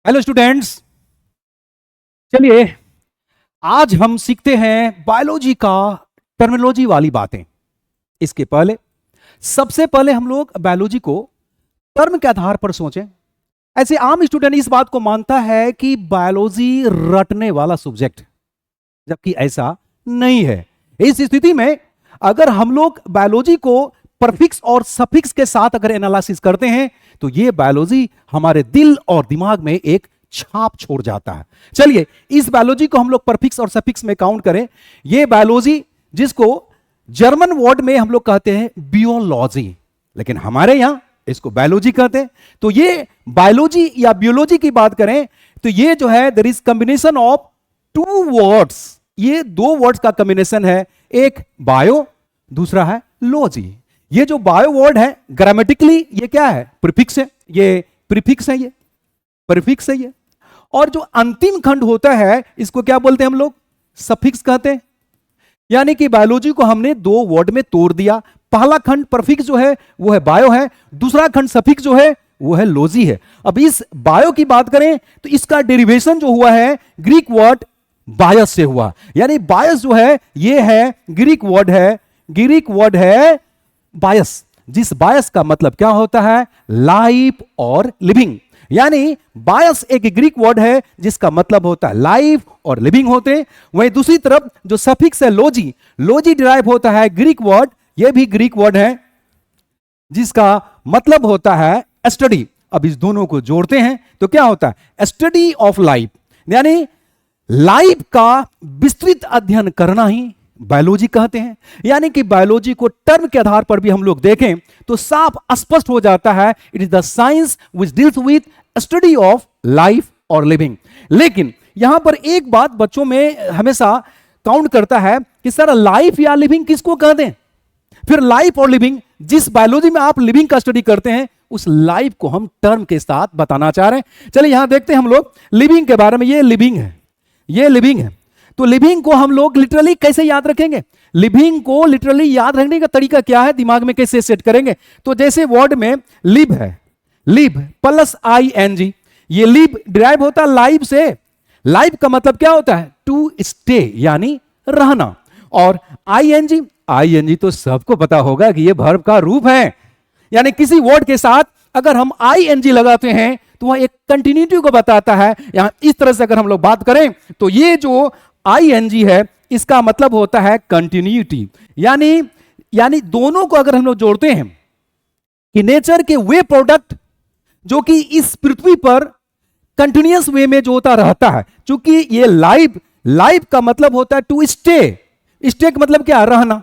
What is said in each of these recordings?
Hello students. चलिए आज हम सीखते हैं बायोलॉजी का टर्मिनोलॉजी वाली बातें। इसके पहले सबसे पहले हम लोग बायोलॉजी को टर्म के आधार पर सोचें। ऐसे आम स्टूडेंट इस बात को मानता है कि बायोलॉजी रटने वाला सब्जेक्ट, जबकि ऐसा नहीं है। इस स्थिति में अगर हम लोग बायोलॉजी को परफिक्स और सफिक्स के साथ अगर एनालिसिस करते हैं तो ये बायोलॉजी हमारे दिल और दिमाग में एक छाप छोड़ जाता है। चलिए इस बायोलॉजी को हम लोग परफिक्स और सफिक्स में काउंट करें। ये बायोलॉजी जिसको जर्मन वर्ड में हम लोग कहते हैं बियोलॉजी, लेकिन हमारे यहां इसको बायोलॉजी कहते हैं। तो ये बायोलॉजी या बियोलॉजी की बात करें तो ये जो है there is combination of two words. ये दो वर्ड्स का कॉम्बिनेशन है, एक बायो, दूसरा है लॉजी। ये जो बायो वर्ड है ग्रामेटिकली ये क्या है? प्रीफिक्स है। ये प्रीफिक्स है, ये प्रीफिक्स है ये। और जो अंतिम खंड होता है इसको क्या बोलते हैं हम लोग? सफिक्स कहते हैं। यानी कि बायोलॉजी को हमने दो वर्ड में तोड़ दिया। पहला खंड प्रीफिक्स जो है वो है बायो है, दूसरा खंड सफिक्स जो है वो है लॉजी है। अब इस बायो की बात करें तो इसका डेरिवेशन जो हुआ है ग्रीक वर्ड बायस से हुआ। यानी बायस जो है ये है ग्रीक वर्ड है बायस, जिस बायस का मतलब क्या होता है? लाइफ और लिविंग। यानी बायस एक ग्रीक वर्ड है जिसका मतलब होता है लाइफ और लिविंग होते। वहीं दूसरी तरफ जो सफिक्स है लॉजी, लॉजी डिराइव होता है ग्रीक वर्ड, यह भी ग्रीक वर्ड है जिसका मतलब होता है स्टडी। अब इस दोनों को जोड़ते हैं तो क्या होता है? Study of life. यानी लाइफ का विस्तृत अध्ययन करना ही बायोलॉजी कहते हैं। यानी कि बायोलॉजी को टर्म के आधार पर भी हम लोग देखें तो साफ स्पष्ट हो जाता है, it is the science which deals with study of life और लिविंग। लेकिन यहां पर एक बात बच्चों में हमेशा काउंट करता है कि सर लाइफ या लिविंग किसको कहते हैं? फिर लाइफ और लिविंग, जिस बायोलॉजी में आप लिविंग का स्टडी करते हैं उस लाइफ को हम टर्म के साथ बताना चाह रहे हैं। चलिए यहां देखते हैं हम लोग लिविंग के बारे में। ये लिविंग है, ये लिविंग है। तो लिविंग को हम लोग लिटरली कैसे याद रखेंगे? लिविंग को लिटरली याद रखने का तरीका क्या है, दिमाग में कैसे सेट करेंगे? तो जैसे वर्ड में लिव है, लिव प्लस ING, ये लिव डिराइव होता है लाइफ से। लाइफ का मतलब क्या होता है? टू स्टे, यानी रहना। और ING तो सबको पता होगा कि ये वर्ब का रूप है। यानी किसी वर्ड के साथ अगर हम ING लगाते हैं तो वह एक कंटिन्यूटी को बताता है। यहां इस तरह से अगर हम लोग बात करें तो ये जो ING है इसका मतलब होता है कंटिन्यूटी। यानी दोनों को अगर हम लोग जोड़ते हैं कि नेचर के वे प्रोडक्ट जो कि इस पृथ्वी पर कंटिन्यूअस वे में जो होता रहता है, क्योंकि ये लाइफ का मतलब होता है टू स्टे। स्टे का मतलब क्या? रहना।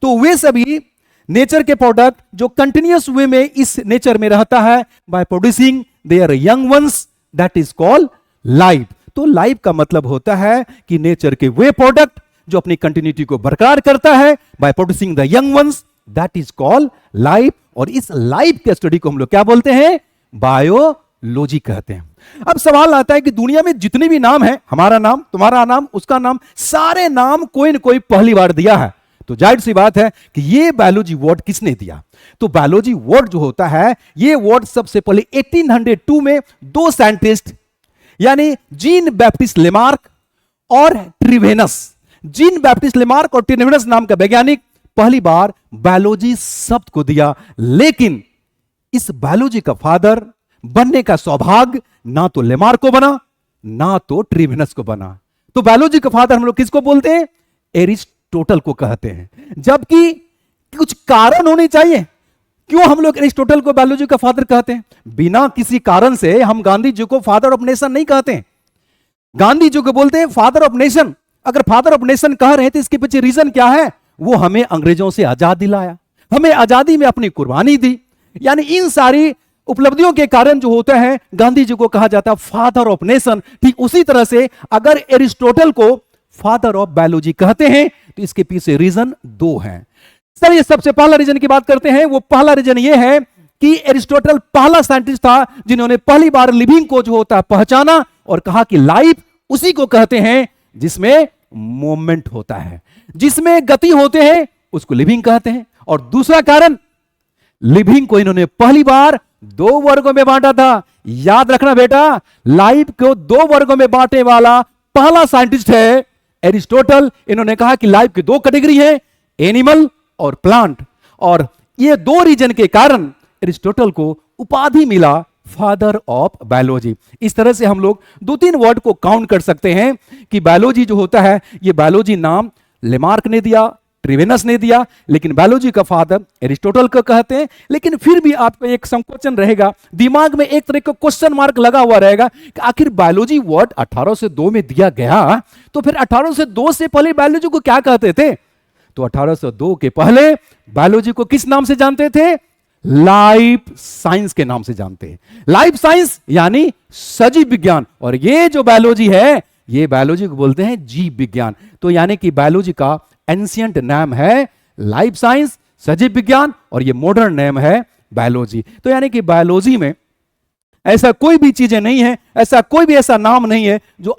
तो वे सभी नेचर के प्रोडक्ट जो कंटिन्यूअस वे में इस नेचर में रहता है by producing there young ones, that is called life. तो लाइफ का मतलब होता है कि नेचर के वे प्रोडक्ट जो अपनी कंटिन्यूटी को बरकरार करता है by producing the young ones, that is called life. और इस लाइफ के स्टडी को हम लोग क्या बोलते हैं? बायोलॉजी कहते हैं। अब सवाल आता है कि दुनिया में जितने भी नाम है, हमारा नाम, तुम्हारा नाम, उसका नाम, सारे नाम कोई ना कोई पहली बार दिया है। तो जाहिर सी बात है कि ये बायोलॉजी वर्ड किसने दिया? तो बायोलॉजी वर्ड जो होता है ये वर्ड सबसे पहले 1802 में दो साइंटिस्ट यानी जीन बैप्टिस्ट लेमार्क और ट्रिवेनस, जीन बैप्टिस्ट लेमार्क और ट्रिवेनस नाम का वैज्ञानिक पहली बार बायोलॉजी शब्द को दिया। लेकिन इस बायोलॉजी का फादर बनने का सौभाग्य ना तो लेमार्क को बना ना तो ट्रिवेनस को बना। तो बायोलॉजी का फादर हम लोग किसको बोलते हैं? एरिस्टोटल को कहते हैं। जबकि कुछ कारण होने चाहिए क्यों हम लोग एरिस्टोटल को बायोलॉजी का फादर कहते हैं। बिना किसी कारण से हम गांधी जी को फादर ऑफ नेशन नहीं कहते हैं। गांधी जी को बोलते हैं फादर ऑफ नेशन। अगर फादर ऑफ नेशन कह रहे हैं तो इसके पीछे रीजन क्या है? वो हमें अंग्रेजों से आजाद दिलाया, हमें आजादी में अपनी कुर्बानी दी। यानी इन सारी उपलब्धियों के कारण जो होता है गांधी जी को कहा जाता है फादर ऑफ नेशन। ठीक उसी तरह से अगर एरिस्टोटल को फादर ऑफ बायोलॉजी कहते हैं तो इसके पीछे रीजन दो हैं। चलिए सबसे पहला रीजन की बात करते हैं। वो पहला रीजन ये है कि एरिस्टोटल पहला साइंटिस्ट था जिन्होंने पहली बार लिविंग को जो होता है पहचाना और कहा कि लाइफ उसी को कहते हैं जिसमें मूवमेंट होता है, जिसमें गति होते हैं उसको लिविंग कहते हैं। और दूसरा कारण लिविंग को इन्होंने पहली बार दो वर्गों में बांटा था। याद रखना बेटा, लाइफ को दो वर्गों में बांटने वाला पहला साइंटिस्ट है एरिस्टोटल। इन्होंने कहा कि लाइफ की दो कैटेगरी है, एनिमल और प्लांट, और ये दो रीजन के कारण एरिस्टोटल को उपाधि मिला फादर ऑफ बायोलॉजी। इस तरह से हम लोग दो तीन वर्ड को काउंट कर सकते हैं कि बायोलॉजी जो होता है, ये बायोलॉजी नाम लेमार्क ने दिया, ट्रिवेनस ने दिया, लेकिन बायोलॉजी का फादर एरिस्टोटल को कहते हैं। लेकिन फिर भी आपको एक संकोचन रहेगा, दिमाग में एक तरह का क्वेश्चन मार्क लगा हुआ रहेगा कि आखिर बायोलॉजी वर्ड 1802 में दिया गया, तो फिर 1802 से पहले बायोलॉजी को क्या कहते थे? तो 1802 के पहले बायोलॉजी को किस नाम से जानते थे? लाइफ साइंस के नाम से जानते हैं। लाइफ साइंस यानी सजीव विज्ञान, और ये जो बायोलॉजी है, ये बायोलॉजी को बोलते हैं जीव विज्ञान। तो यानी कि बायोलॉजी का एंशिएंट नाम है लाइफ साइंस, सजीव विज्ञान, और ये मॉडर्न नेम है बायोलॉजी। तो यानी कि बायोलॉजी में ऐसा कोई भी चीजें नहीं है, ऐसा कोई भी ऐसा नाम नहीं है जो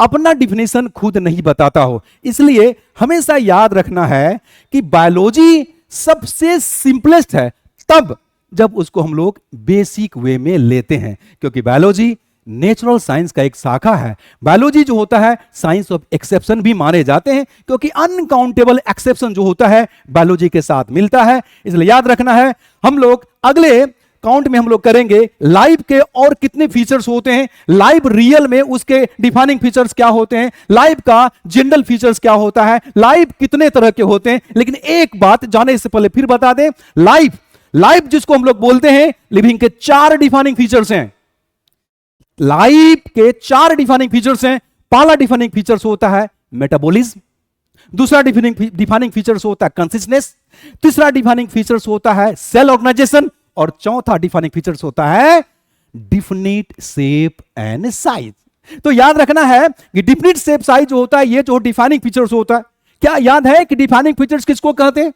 अपना डिफिनेशन खुद नहीं बताता हो। इसलिए हमेशा याद रखना है कि बायोलॉजी सबसे सिंपलेस्ट है तब जब उसको हम लोग बेसिक वे में लेते हैं, क्योंकि बायोलॉजी नेचुरल साइंस का एक शाखा है। बायोलॉजी जो होता है साइंस ऑफ एक्सेप्शन भी माने जाते हैं, क्योंकि अनकाउंटेबल एक्सेप्शन जो होता है बायोलॉजी के साथ मिलता है। इसलिए याद रखना है, हम लोग अगले काउंट में हम लोग करेंगे लाइफ के और कितने फीचर्स होते हैं, लाइफ रियल में उसके डिफाइनिंग फीचर्स क्या होते हैं, लाइफ का जनरल फीचर्स क्या होता है, लाइफ कितने तरह के होते हैं। लेकिन एक बात जाने से पहले फिर बता दें, लाइफ जिसको हम लोग बोलते हैं, लिविंग के 4 डिफाइनिंग फीचर्स हैं। लाइफ के 4 डिफाइनिंग फीचर्स हैं। पहला डिफाइनिंग फीचर्स होता है मेटाबॉलिज्म, दूसरा डिफाइनिंग फीचर्स होता है कंसिस्टेंस, तीसरा डिफाइनिंग फीचर्स होता है सेल ऑर्गेनाइजेशन, और चौथा डिफाइनिंग फीचर्स होता है डिफिनिट शेप एंड साइज। तो याद रखना है कि डिफिनिट शेप साइज जो होता है, ये जो डिफाइनिंग फीचर्स होता है, क्या याद है कि डिफाइनिंग फीचर्स किसको कहते हैं?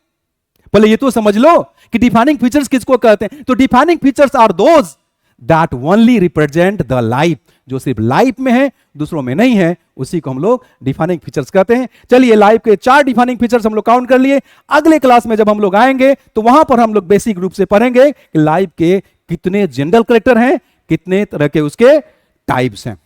पहले ये तो समझ लो कि डिफाइनिंग फीचर्स किसको कहते हैं। तो defining features are those that only represent the life, जो सिर्फ लाइफ में है, दूसरों में नहीं है, उसी को हम लोग डिफाइनिंग फीचर्स कहते हैं। चलिए, लाइफ के 4 डिफाइनिंग फीचर्स हम लोग काउंट कर लिए। अगले क्लास में जब हम लोग आएंगे तो वहां पर हम लोग बेसिक रूप से पढ़ेंगे कि लाइफ के कितने जनरल कैरेक्टर हैं, कितने तरह के उसके टाइप्स हैं।